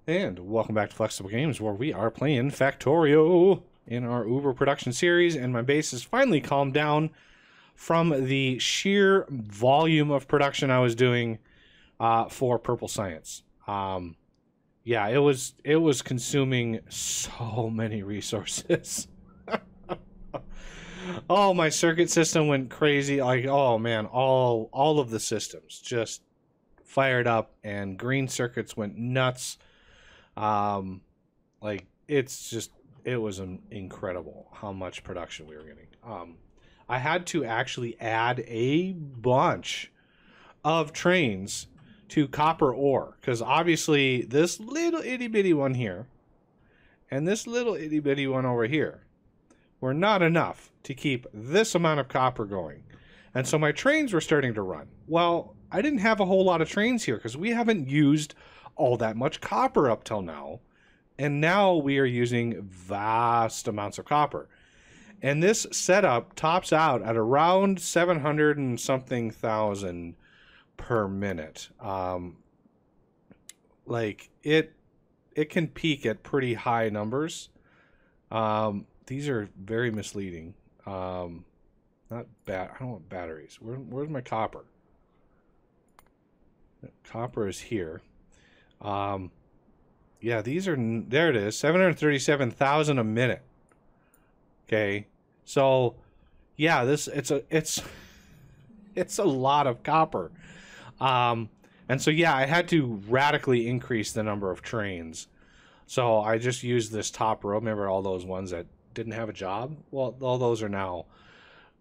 And welcome back to Flexible Games, where we are playing Factorio in our Uber production series, and my base has finally calmed down from the sheer volume of production I was doing for Purple Science. Yeah, it was consuming so many resources. Oh, my circuit system went crazy. Like, oh man, all of the systems just fired up, and green circuits went nuts. Like it was incredible how much production we were getting. I had to actually add a bunch of trains to copper ore, because obviously this little itty bitty one here and this little itty bitty one over here were not enough to keep this amount of copper going. And so my trains were starting to run. Well, I didn't have a whole lot of trains here because we haven't used all that much copper up till now. And now we are using vast amounts of copper. And this setup tops out at around 700 and something thousand per minute. Like it can peak at pretty high numbers. These are very misleading. Not bad. I don't want batteries. Where's my copper? Copper is here. Yeah, these are, there it is, 737,000 a minute. Okay, so yeah, it's a lot of copper. And so yeah, I had to radically increase the number of trains. So I just used this top row. Remember all those ones that didn't have a job? Well, all those are now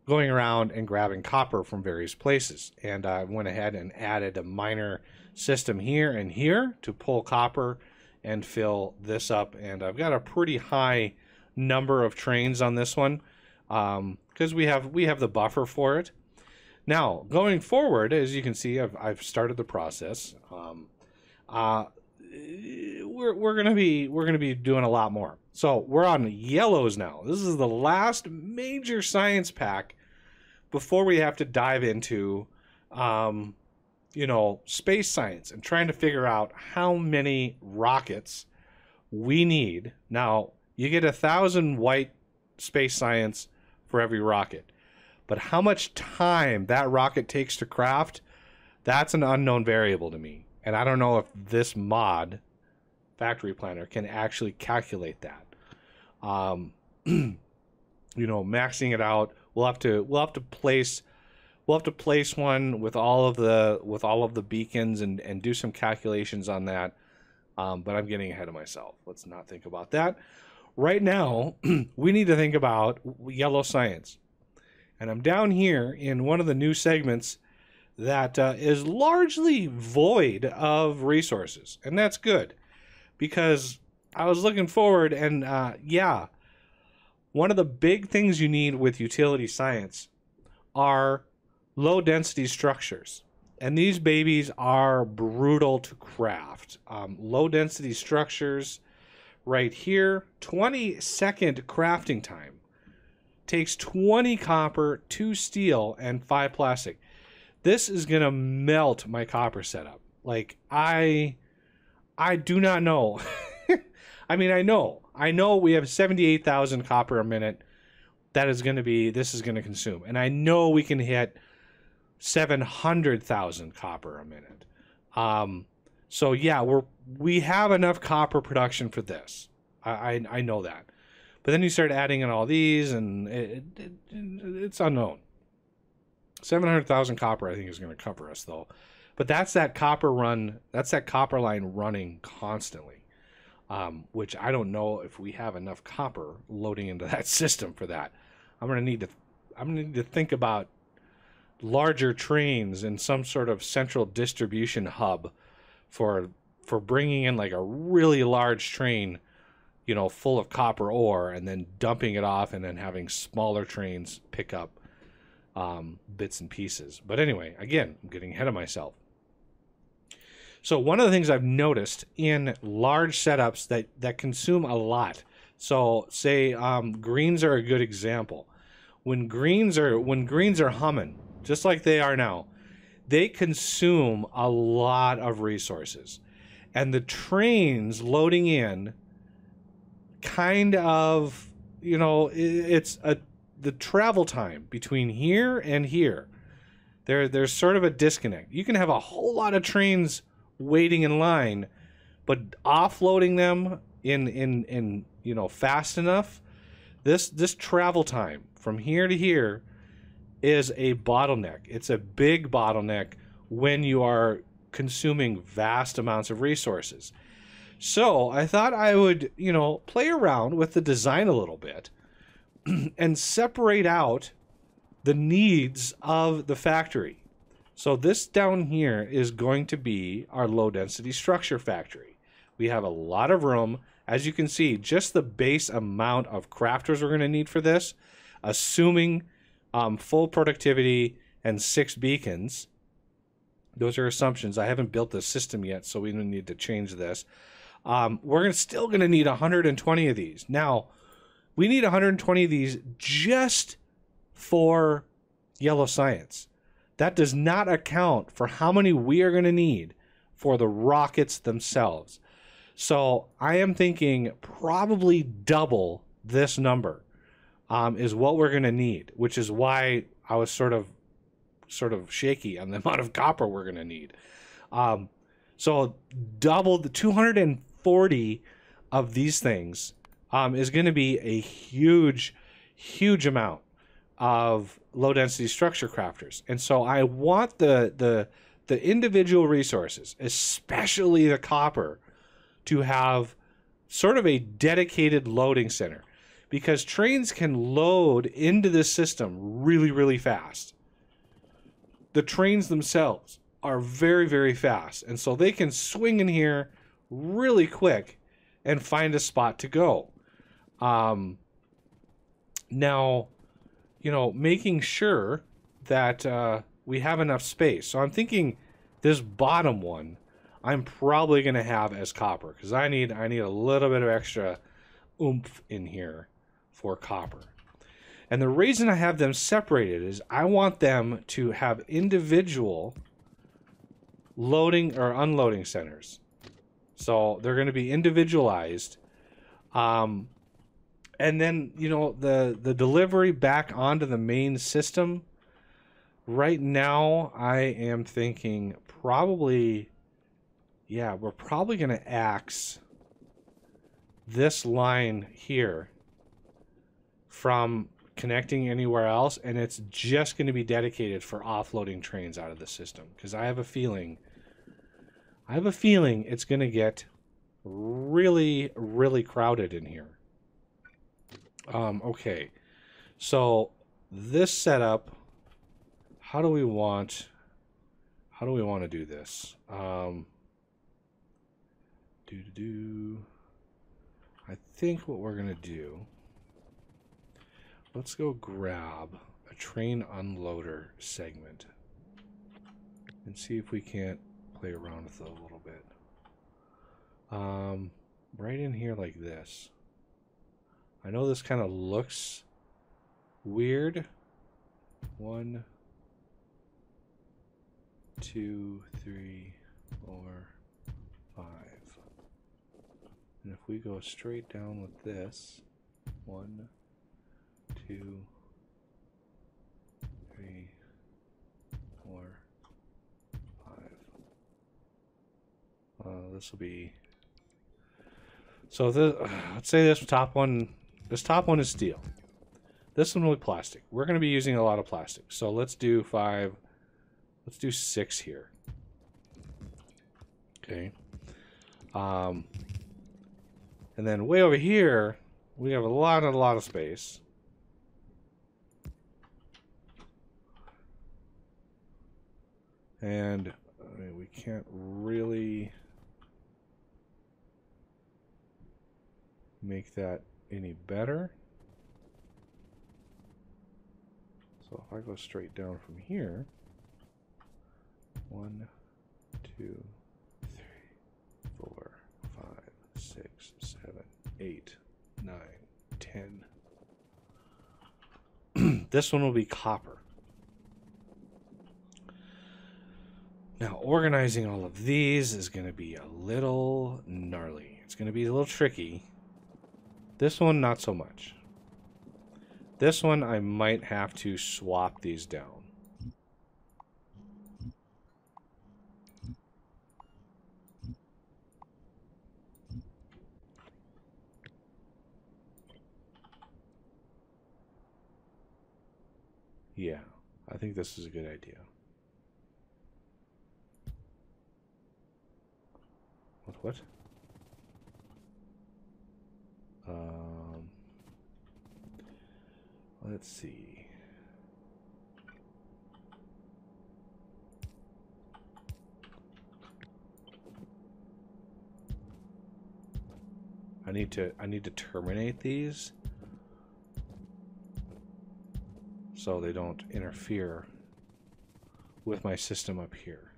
going around and grabbing copper from various places. And I went ahead and added a minor system here and here to pull copper and fill this up. And I've got a pretty high number of trains on this one because we have the buffer for it. Now, going forward, as you can see, I've started the process. We're gonna be doing a lot more. So we're on yellows now. This is the last major science pack before we have to dive into space science and trying to figure out how many rockets we need. Now, you get 1,000 white space science for every rocket, but how much time that rocket takes to craft, that's an unknown variable to me. And I don't know if this mod, Factory Planner, can actually calculate that. Maxing it out, we'll have to place one with all of the beacons and do some calculations on that. But I'm getting ahead of myself. Let's not think about that. Right now, we need to think about yellow science. And I'm down here in one of the new segments that is largely void of resources. And that's good, because I was looking forward, and yeah, one of the big things you need with utility science are low density structures. And these babies are brutal to craft. Low density structures right here, 20-second crafting time. Takes 20 copper, 2 steel, and 5 plastic. This is going to melt my copper setup. Like, I do not know. I mean, I know we have 78,000 copper a minute. This is going to consume. And I know we can hit 700,000 copper a minute. So yeah, we have enough copper production for this. I know that. But then you start adding in all these, and it's unknown. 700,000 copper, I think, is going to cover us, though. But that's that copper run. That's that copper line running constantly, which I don't know if we have enough copper loading into that system for that. I'm going to need to think about larger trains in some sort of central distribution hub for bringing in like a really large train, full of copper ore, and then dumping it off, and then having smaller trains pick up bits and pieces. But anyway, again, I'm getting ahead of myself. So one of the things I've noticed in large setups that consume a lot, so say greens are a good example. When greens are humming, just like they are now, they consume a lot of resources. And the trains loading in kind of, you know, the travel time between here and here. There's sort of a disconnect. You can have a whole lot of trains waiting in line, but offloading them in you know, fast enough, this travel time from here to here is a bottleneck. It's a big bottleneck when you are consuming vast amounts of resources. So I thought I would, you know, play around with the design a little bit and separate out the needs of the factory. So this down here is going to be our low density structure factory. We have a lot of room. As you can see, just the base amount of crafters we're going to need for this, assuming full productivity and 6 beacons. Those are assumptions. I haven't built the system yet, so we don't need to change this. We're still going to need 120 of these. Now, we need 120 of these just for yellow science. That does not account for how many we are going to need for the rockets themselves. So I am thinking probably double this number is what we're going to need, which is why I was sort of shaky on the amount of copper we're going to need. So double the 240 of these things is going to be a huge amount of low density structure crafters. And so I want the individual resources, especially the copper, to have sort of a dedicated loading center, because trains can load into this system really fast. The trains themselves are very fast, and so they can swing in here really quick and find a spot to go. Now, you know, making sure that we have enough space. So I'm thinking this bottom one I'm probably going to have as copper, because I need a little bit of extra oomph in here for copper. And the reason I have them separated is I want them to have individual loading or unloading centers. So they're going to be individualized. And then, you know, the delivery back onto the main system, right now I am thinking probably, yeah, we're probably going to axe this line here from connecting anywhere else, and it's just going to be dedicated for offloading trains out of the system, because I have a feeling it's going to get really crowded in here. Okay, so this setup, how do we want to do this? I think what we're gonna do, let's go grab a train unloader segment and see if we can't play around with it a little bit. Right in here like this. I know this kind of looks weird. 1, 2, 3, 4, 5. And if we go straight down with this, 1, 2, 3, 4, 5. This will be, so let's say this top one is steel. This one will be plastic. We're going to be using a lot of plastic. So let's do 5, let's do 6 here. Okay. And then way over here, we have a lot of space. And I mean, we can't really make that any better. So if I go straight down from here, 1, 2, 3, 4, 5, 6, 7, 8, 9, 10. This one will be copper. Now, organizing all of these is going to be a little gnarly. It's going to be a little tricky. This one, not so much. This one, I might have to swap these down. Yeah, I think this is a good idea. What? Let's see. I need to terminate these so they don't interfere with my system up here.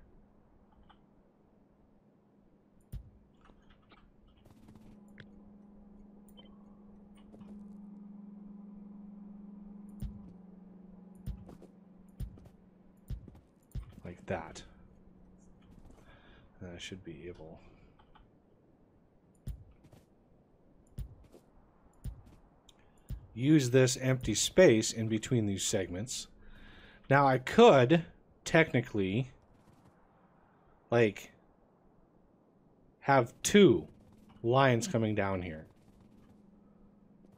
Like that. And I should be able use this empty space in between these segments. Now I could technically like have two lines coming down here.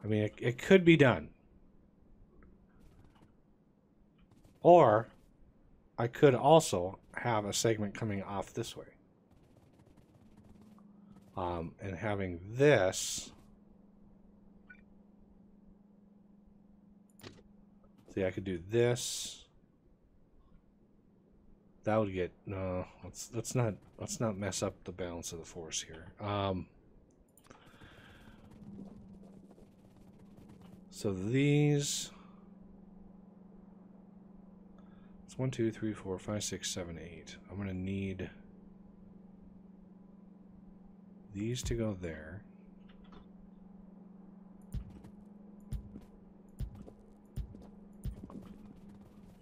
I mean, it could be done. Or I could also have a segment coming off this way. And having this. See, I could do this. That would get no. Let's not mess up the balance of the force here. So these. 1, 2, 3, 4, 5, 6, 7, 8. I'm going to need these to go there.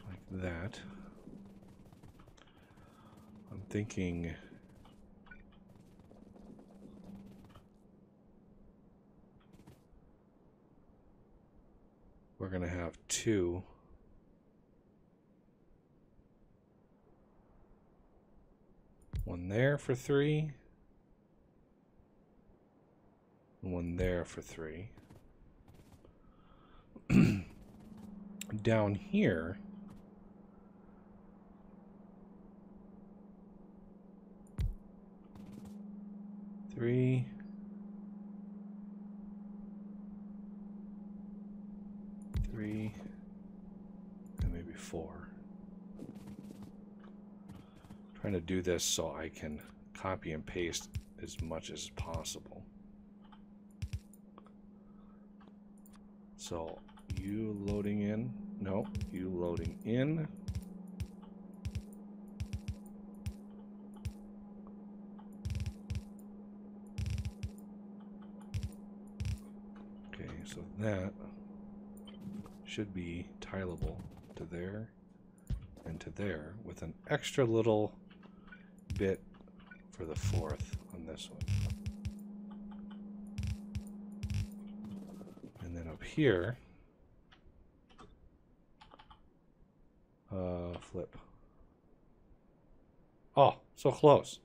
Like that. I'm thinking we're going to have two. One there for 3. And one there for 3. Down here, three, and maybe 4. Trying to do this so I can copy and paste as much as possible. So you loading in, no, you loading in. Okay, so that should be tileable to there and to there with an extra little bit for the 4th on this one. And then up here, flip. Oh, so close.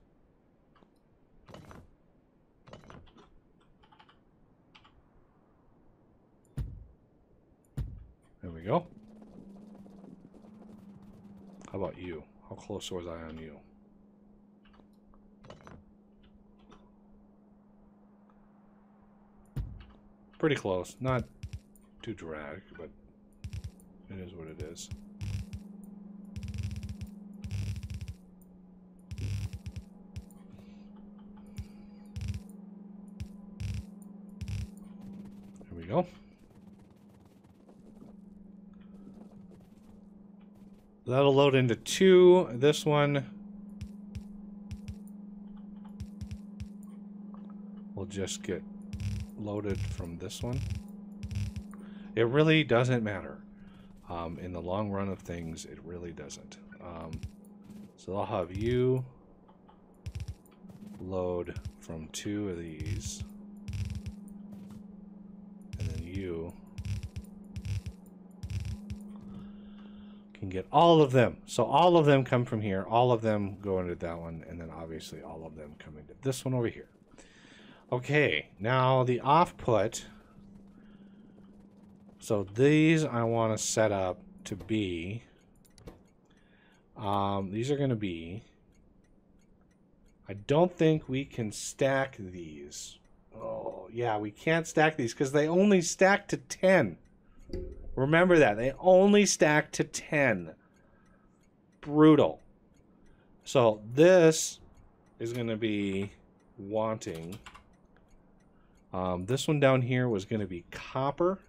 There we go. How about you? How close was I on you? Pretty close. Not too dramatic, but it is what it is. There we go. That'll load into 2. This one will just get loaded from this one. It really doesn't matter. In the long run of things, it really doesn't. So I'll have you load from 2 of these. And then you can get all of them. So all of them come from here. All of them go into that one. And then obviously all of them come into this one over here. Okay, now the off put. So these I want to set up to be. These are going to be. I don't think we can stack these. Oh, yeah, we can't stack these because they only stack to 10. Remember that. They only stack to 10. Brutal. So this is going to be wanting. This one down here was going to be copper.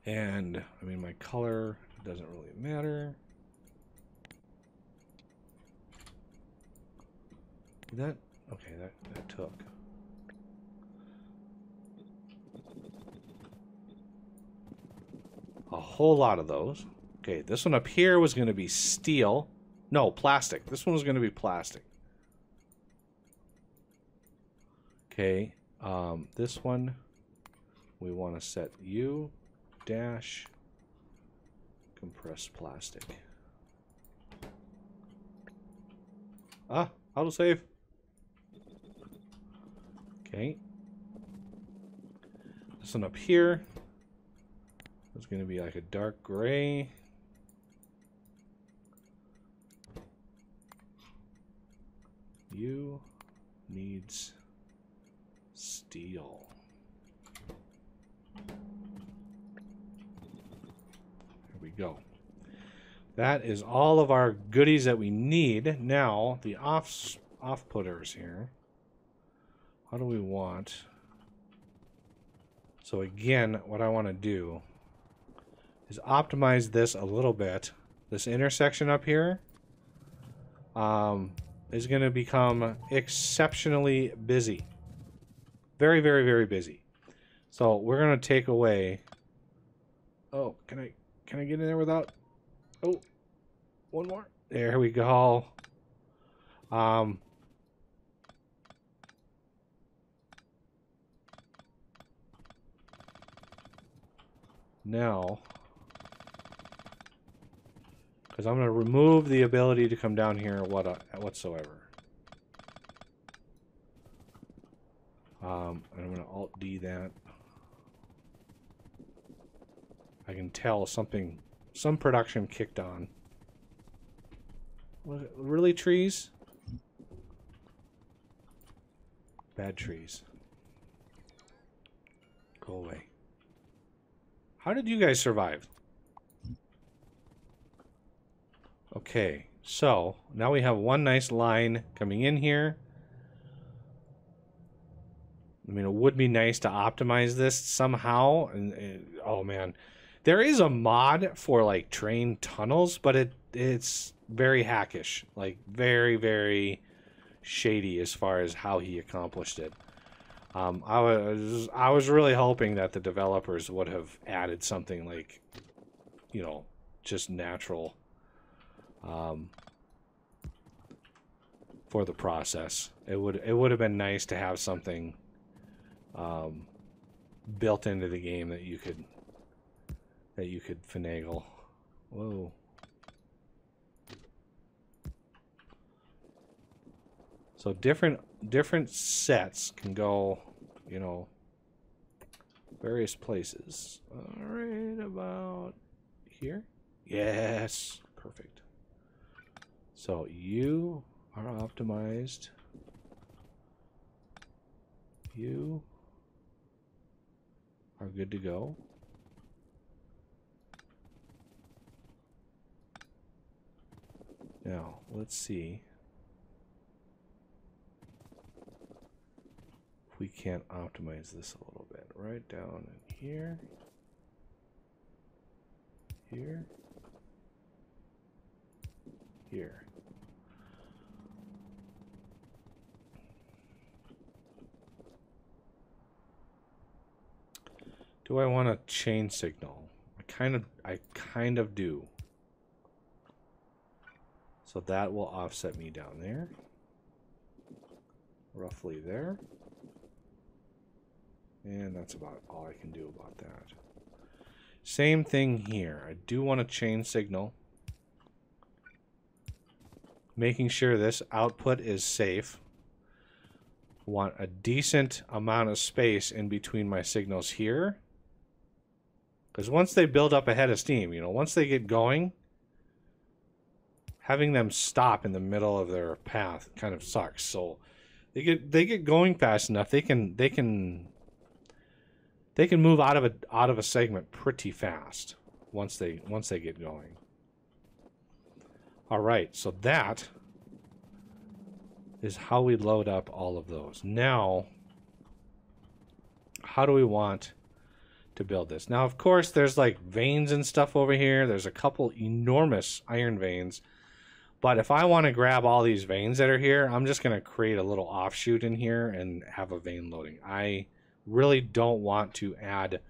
And, I mean, my color doesn't really matter. That, okay, that took. A whole lot of those. Okay, this one up here was going to be steel. No, plastic. This one was going to be plastic. Okay, this one, we want to set U dash compressed plastic. Ah, autosave. Okay. This one up here is going to be like a dark gray. U needs steel. There we go. That is all of our goodies that we need. Now, the off-putters here. How do we want? So again, what I want to do is optimize this a little bit. This intersection up here is going to become exceptionally busy. Very, very, very busy. So we're going to take away. Oh, can I get in there without? Oh, one more. There we go. Now, because I'm going to remove the ability to come down here whatsoever. And I'm going to Alt-D that. I can tell some production kicked on. Really, trees? Bad trees. Go away. How did you guys survive? Okay, so now we have one nice line coming in here. I mean, it would be nice to optimize this somehow. And oh man, there is a mod for like train tunnels, but it's very hackish, like very, very shady as far as how he accomplished it. I was really hoping that the developers would have added something like, you know, just natural for the process. It would have been nice to have something built into the game that you could finagle. Whoa. So different sets can go, you know, various places. All right, about here. Yes, perfect. So you are optimized. You are good to go. Now, let's see if we can't optimize this a little bit. Right down in here. Here. Here. Do I want a chain signal? I kind of do. So that will offset me down there. Roughly there. And that's about all I can do about that. Same thing here. I do want a chain signal. Making sure this output is safe. Want a decent amount of space in between my signals here. Because once they build up a head of steam, you know, once they get going, having them stop in the middle of their path kind of sucks. So they get going fast enough, they can move out of a segment pretty fast once they get going. All right, so that is how we load up all of those. Now, how do we want to build this? Now, of course, there's like veins and stuff over here. There's a couple enormous iron veins. But if I want to grab all these veins that are here, I'm just going to create a little offshoot in here and have a vein loading. I really don't want to add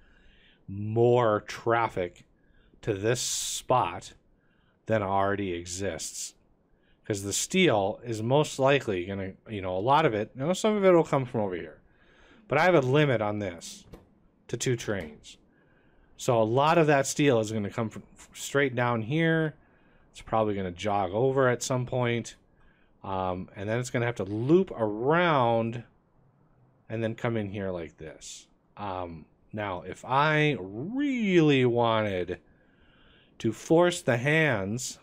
more traffic to this spot than already exists. Because the steel is most likely going to, you know, a lot of it, you know, some of it will come from over here. But I have a limit on this to 2 trains. So a lot of that steel is going to come from straight down here. It's probably going to jog over at some point. And then it's going to have to loop around and then come in here like this. Now, if I really wanted to force the hands,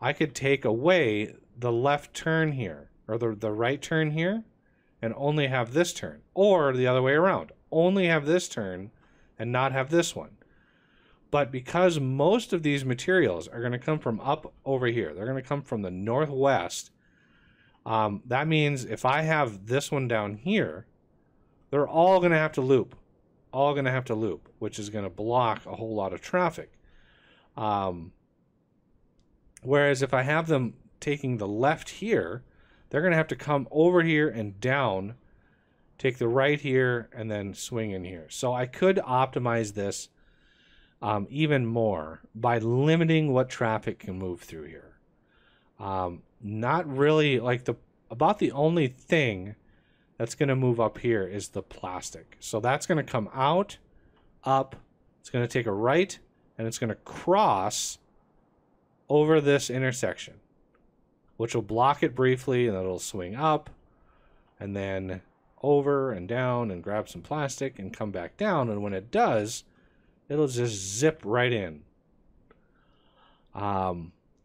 I could take away the left turn here, or the right turn here, and only have this turn. Or the other way around. Only have this turn and not have this one. But because most of these materials are going to come from up over here, they're going to come from the northwest, that means if I have this one down here, they're all going to have to loop. All going to have to loop, which is going to block a whole lot of traffic. Whereas if I have them taking the left here, they're going to have to come over here and down, take the right here, and then swing in here. So I could optimize this even more by limiting what traffic can move through here. Not really, like about the only thing that's going to move up here is the plastic. So that's going to come out, up, it's going to take a right, and it's going to cross over this intersection, which will block it briefly, and then it'll swing up, and then over and down and grab some plastic and come back down, and when it does, it'll just zip right in.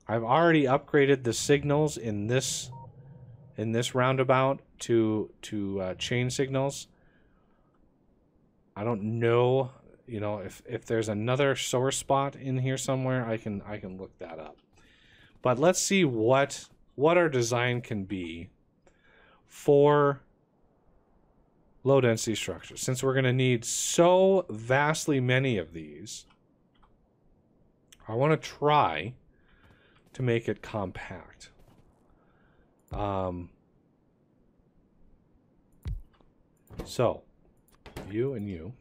I've already upgraded the signals in this roundabout to chain signals. I don't know, you know, if there's another sore spot in here somewhere, I can look that up. But let's see what our design can be for low density structures. Since we're going to need so vastly many of these, I want to try to make it compact. So you and you.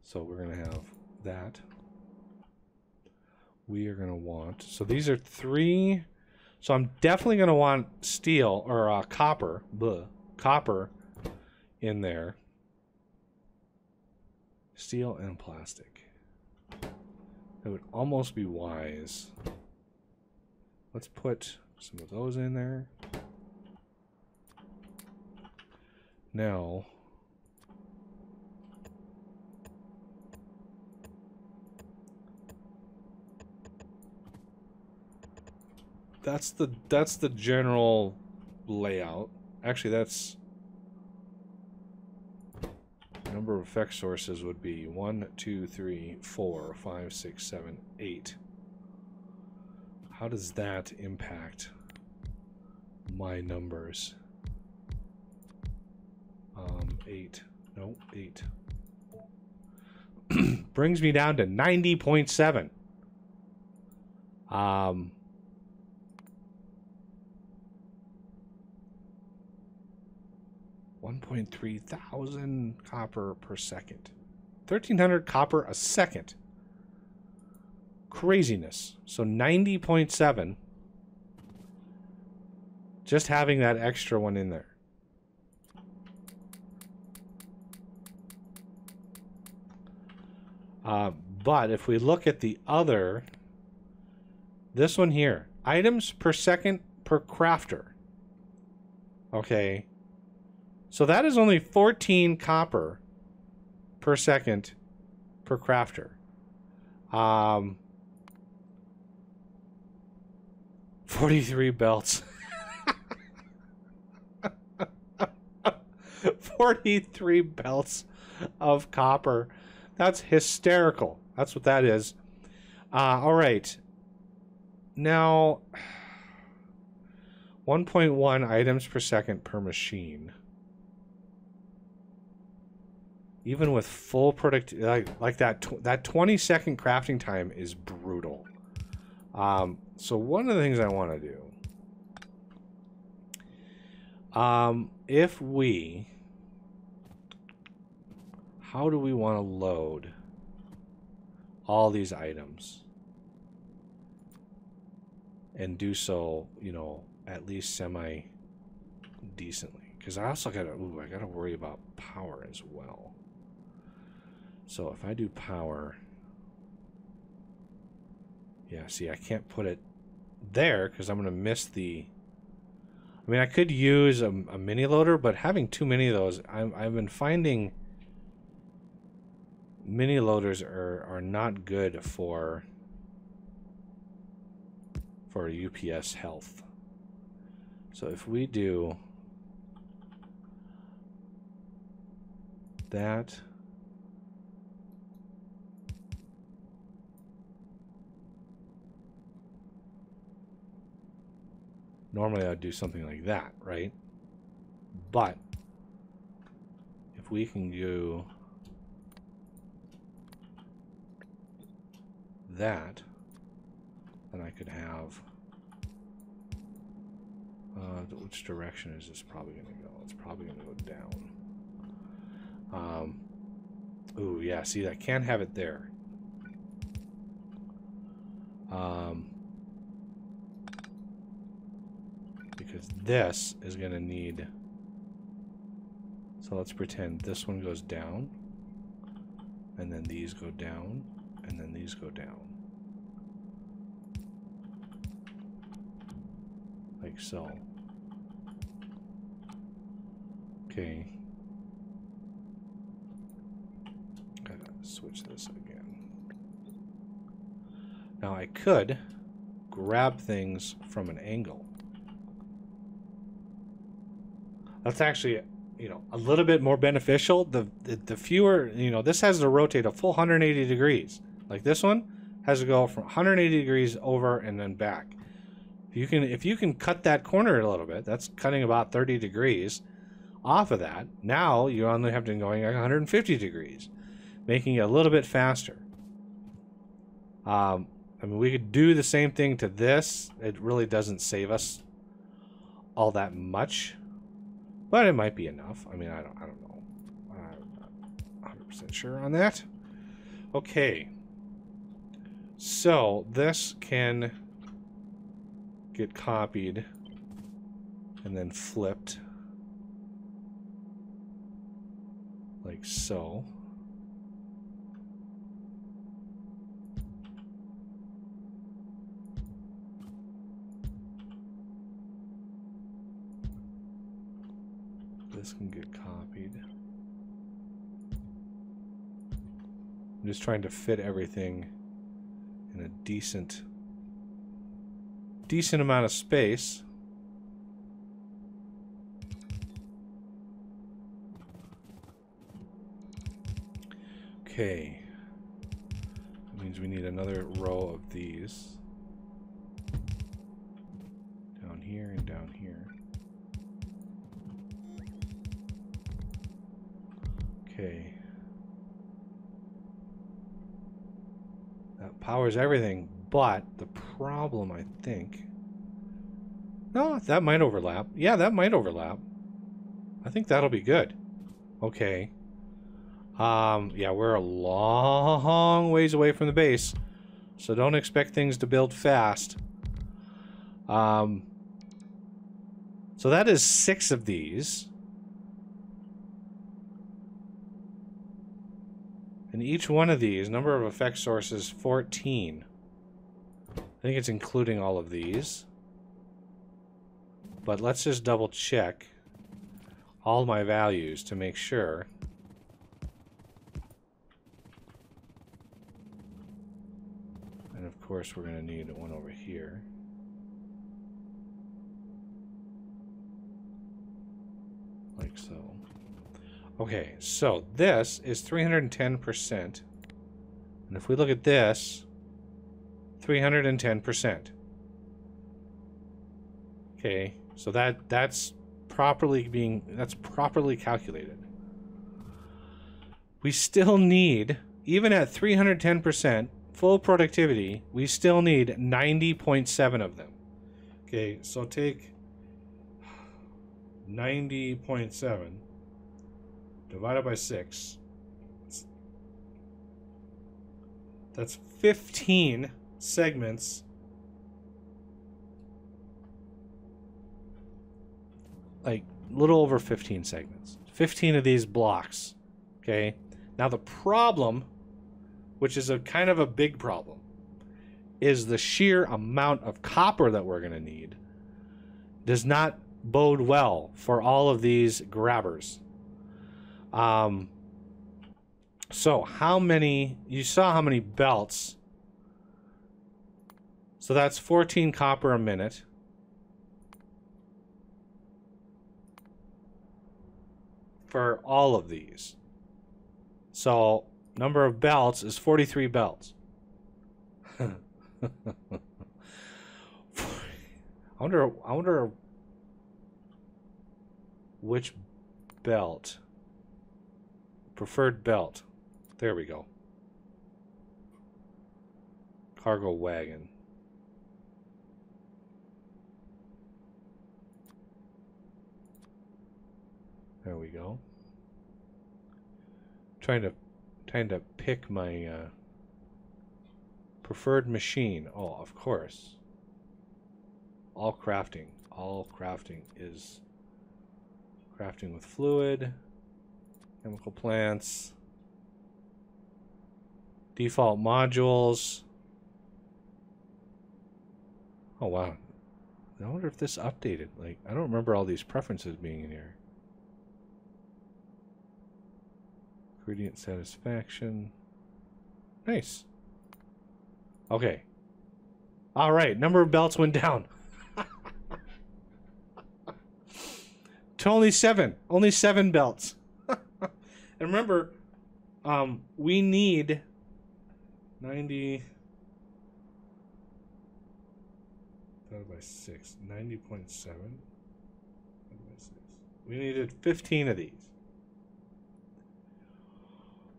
So we're going to have that. We are going to want, so these are 3. So I'm definitely going to want steel or copper in there. Steel and plastic. It would almost be wise. Let's put some of those in there. Now, that's the general layout. Actually, that's number of effect sources would be 1, 2, 3, 4, 5, 6, 7, 8. How does that impact my numbers? 8. No, 8. Brings me down to 90.7. 1.3 thousand copper per second. 1,300 copper a second. Craziness. So 90.7. Just having that extra one in there. But if we look at the other, this one here, items per second per crafter. Okay. So that is only 14 copper per second per crafter. 43 belts. 43 belts of copper. That's hysterical. That's what that is. All right. Now, 1.1 items per second per machine. Even with full productivity, like that 20-second crafting time is brutal. So one of the things I want to do, if we, how do we want to load all these items and do so, you know, at least semi decently? Because I also gotta worry about power as well. So if I do power, yeah, see, I can't put it there because I'm going to miss the... I mean, I could use a mini loader, but having too many of those, I've been finding mini loaders are not good for UPS health. So if we do that... Normally I'd do something like that, right? But if we can do that, then I could have... which direction is this probably going to go? It's probably going to go down. Ooh, yeah, see, I can't have it there. Because this is going to need... So let's pretend this one goes down, and then these go down, and then these go down. Like so. Okay. Gotta switch this again. Now I could grab things from an angle. That's actually, you know, a little bit more beneficial. The fewer, you know, this has to rotate a full 180 degrees. Like this one has to go from 180 degrees over and then back. If you can cut that corner a little bit, that's cutting about 30 degrees off of that. Now you only have to going like 150 degrees, making it a little bit faster. I mean, we could do the same thing to this. It really doesn't save us all that much. But it might be enough. I mean, I don't know. I'm not 100% sure on that. Okay. So this can get copied and then flipped like so. This can get copied. I'm just trying to fit everything in a decent amount of space. Okay. That means we need another row of these. Down here and down here. Okay. That powers everything, but the problem, I think... No, that might overlap. Yeah, that might overlap. I think that'll be good. Okay. Yeah, we're a long ways away from the base. So don't expect things to build fast. So that is 6 of these. And each one of these, number of effect sources, 14. I think it's including all of these. But let's just double check all my values to make sure. And of course, we're going to need one over here. Like so. Okay, so this is 310%. And if we look at this, 310%. Okay, so that's properly calculated. We still need, even at 310% full productivity, we still need 90.7 of them. Okay, so take 90.7 divided by 6. That's 15 segments. Like a little over 15 segments. 15 of these blocks. Okay. Now the problem, which is a kind of a big problem, is the sheer amount of copper that we're going to need does not bode well for all of these grabbers. So how many, you saw how many belts. So that's 14 copper a minute. For all of these. So number of belts is 43 belts. I wonder which belt. Preferred belt. There we go. Cargo wagon. There we go. Trying to pick my preferred machine. Oh, of course. All crafting. All crafting is crafting with fluid. Chemical plants. Default modules. Oh, wow. I wonder if this updated. Like, I don't remember all these preferences being in here. Ingredient satisfaction. Nice. Okay. All right. Number of belts went down. To only 7. Only 7 belts. And remember, we need 90 divided by 6. 90.7 divided by 6. We needed 15 of these.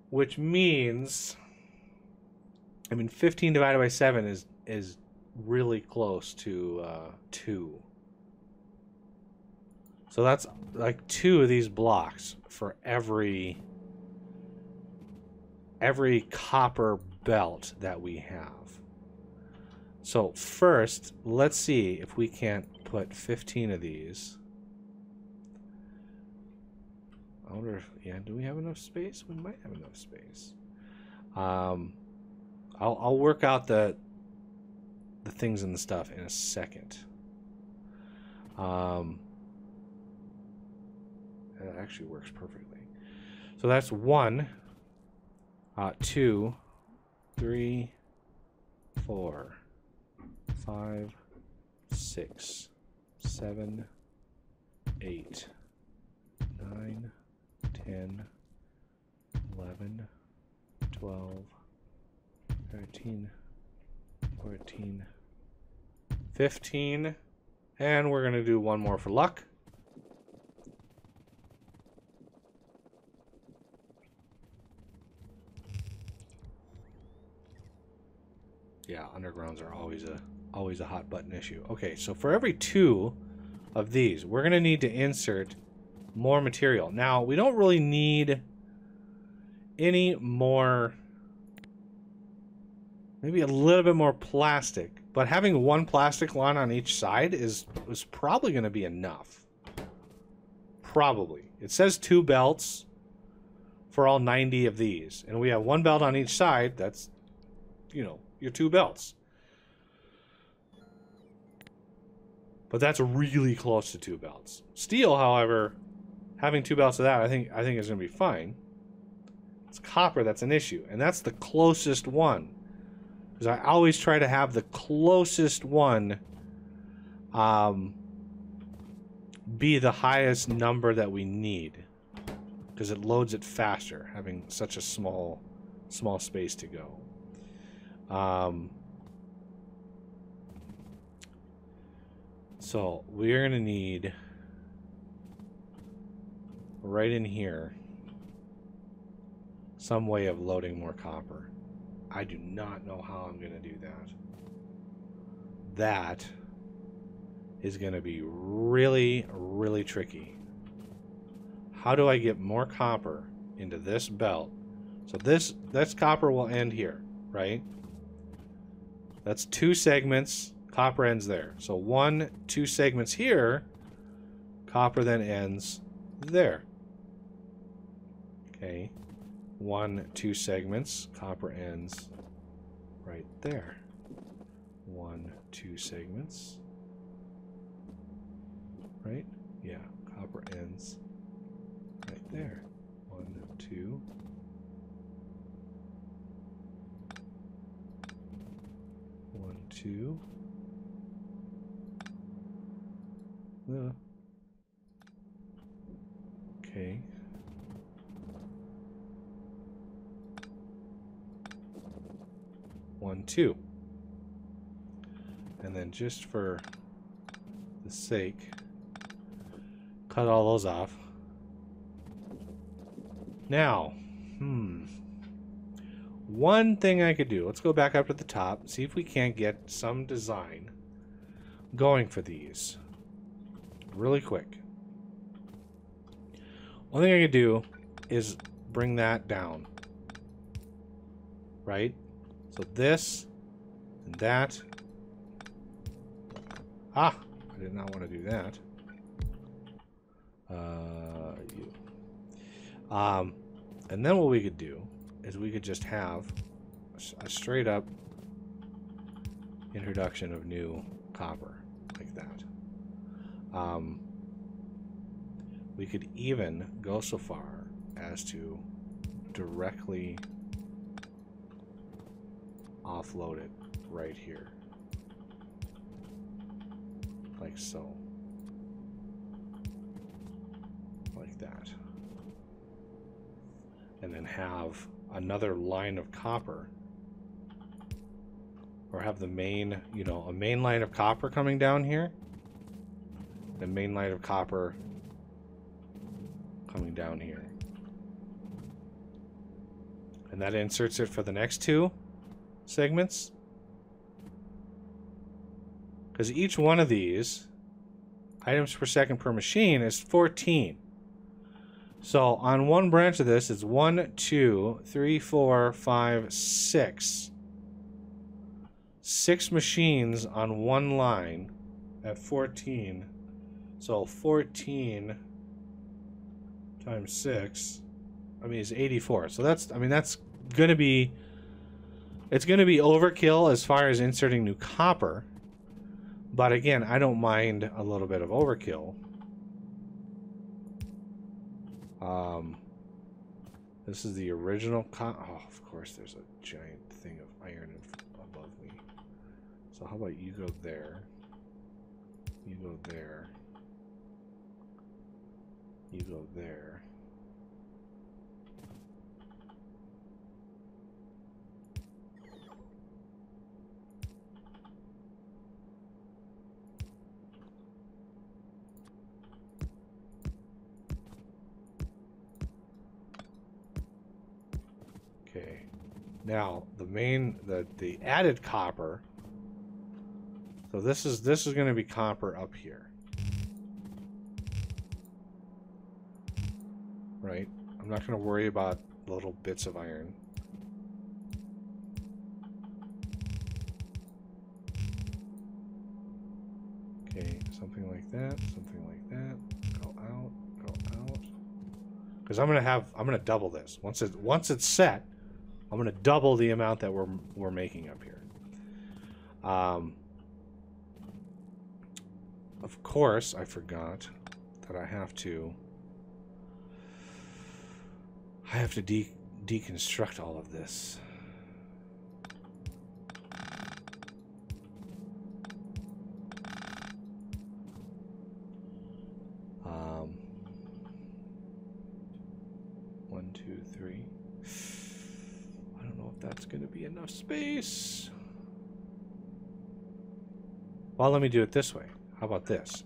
Which means, I mean, 15 divided by 7 is really close to 2. So that's like 2 of these blocks for every copper belt that we have. So first, let's see if we can't put 15 of these. I wonder if, yeah, do we have enough space? We might have enough space. I'll work out the things and the stuff in a second. That actually works perfectly. So that's 1, 2, 3, 4, 5, 6, 7, 8, 9, 10, 11, 12, 13, 14, 15, and we're going to do one more for luck. Yeah, undergrounds are always a hot button issue. Okay, so for every 2 of these, we're going to need to insert more material. Now, we don't really need any more. Maybe a little bit more plastic. But having one plastic one on each side is probably going to be enough. Probably. It says 2 belts for all 90 of these. And we have 1 belt on each side. That's, you know, your 2 belts. But that's really close to 2 belts. Steel, however, having 2 belts of that, I think is going to be fine. It's copper that's an issue, and that's the closest one. Because I always try to have the closest one be the highest number that we need, because it loads it faster, having such a small space to go. So we're gonna need right in here some way of loading more copper. I do not know how I'm gonna do that. That is gonna be really, really tricky. How do I get more copper into this belt? So this copper will end here, right? That's 2 segments. Copper ends there. So 1, 2 segments here. Copper then ends there. Okay. 1, 2 segments. Copper ends right there. 1, 2 segments. Right? Yeah. Copper ends right there. 1, 2. 1, 2. Okay. One, 2. And then just for the sake, cut all those off. Now, one thing I could do, let's go back up to the top, see if we can't get some design going for these really quick. One thing I could do is bring that down, right? So this and that. Ah, I did not want to do that. And then what we could do is we could just have a straight up introduction of new copper like that. We could even go so far as to directly offload it right here, like so, like that, and then have another line of copper, or have the main, you know, a main line of copper coming down here, the main line of copper coming down here, and that inserts it for the next 2 segments, because each one of these items per second per machine is 14. So on one branch of this, it's 1, 2, 3, 4, 5, 6. 6 machines on one line at 14. So 14 times 6, I mean, is 84. So that's, I mean, that's going to be, it's going to be overkill as far as inserting new copper. But again, I don't mind a little bit of overkill. This is the original oh, of course, there's a giant thing of iron above me. So how about you go there? You go there. You go there. Okay. Now the added copper. So this is going to be copper up here. Right? I'm not going to worry about little bits of iron. something like that, something like that. Go out, go out. Because I'm gonna double this. Once it's set, I'm gonna double the amount that we're making up here. Of course, I forgot that I have to deconstruct all of this. One, two, three. I don't know if that's going to be enough space. Well, let me do it this way. How about this?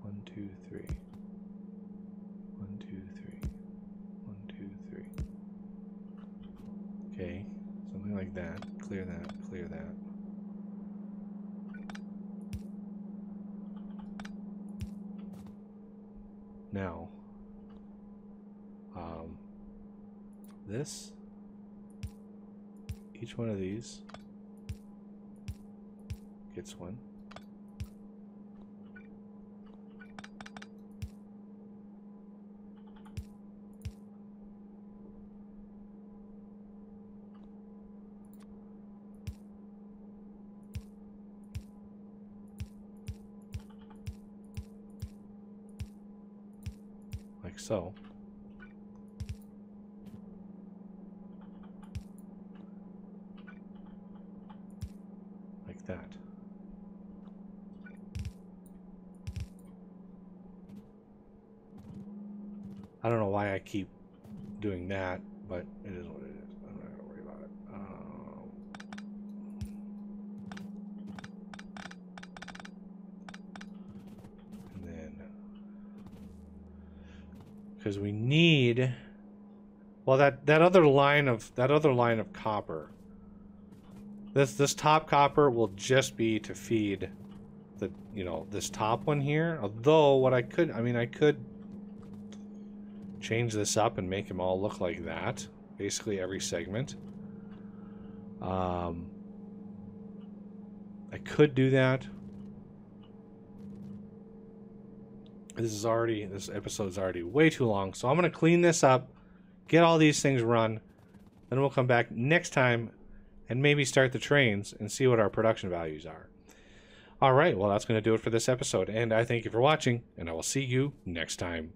One, two, three. One, two, three. One, two, three. Okay, something like that. Clear that, clear that. Now, this, each one of these gets one. Like so. Like that. I don't know why I keep doing that, but it is what it is. I'm not gonna worry about it. And then, because we need, well, that other line of copper. This top copper will just be to feed the, this top one here. Although what I could change this up and make them all look like that. Basically every segment. I could do that. This episode is already way too long, so I'm going to clean this up, get all these things run, then we'll come back next time and maybe start the trains and see what our production values are. All right, well, that's going to do it for this episode, and I thank you for watching, and I will see you next time.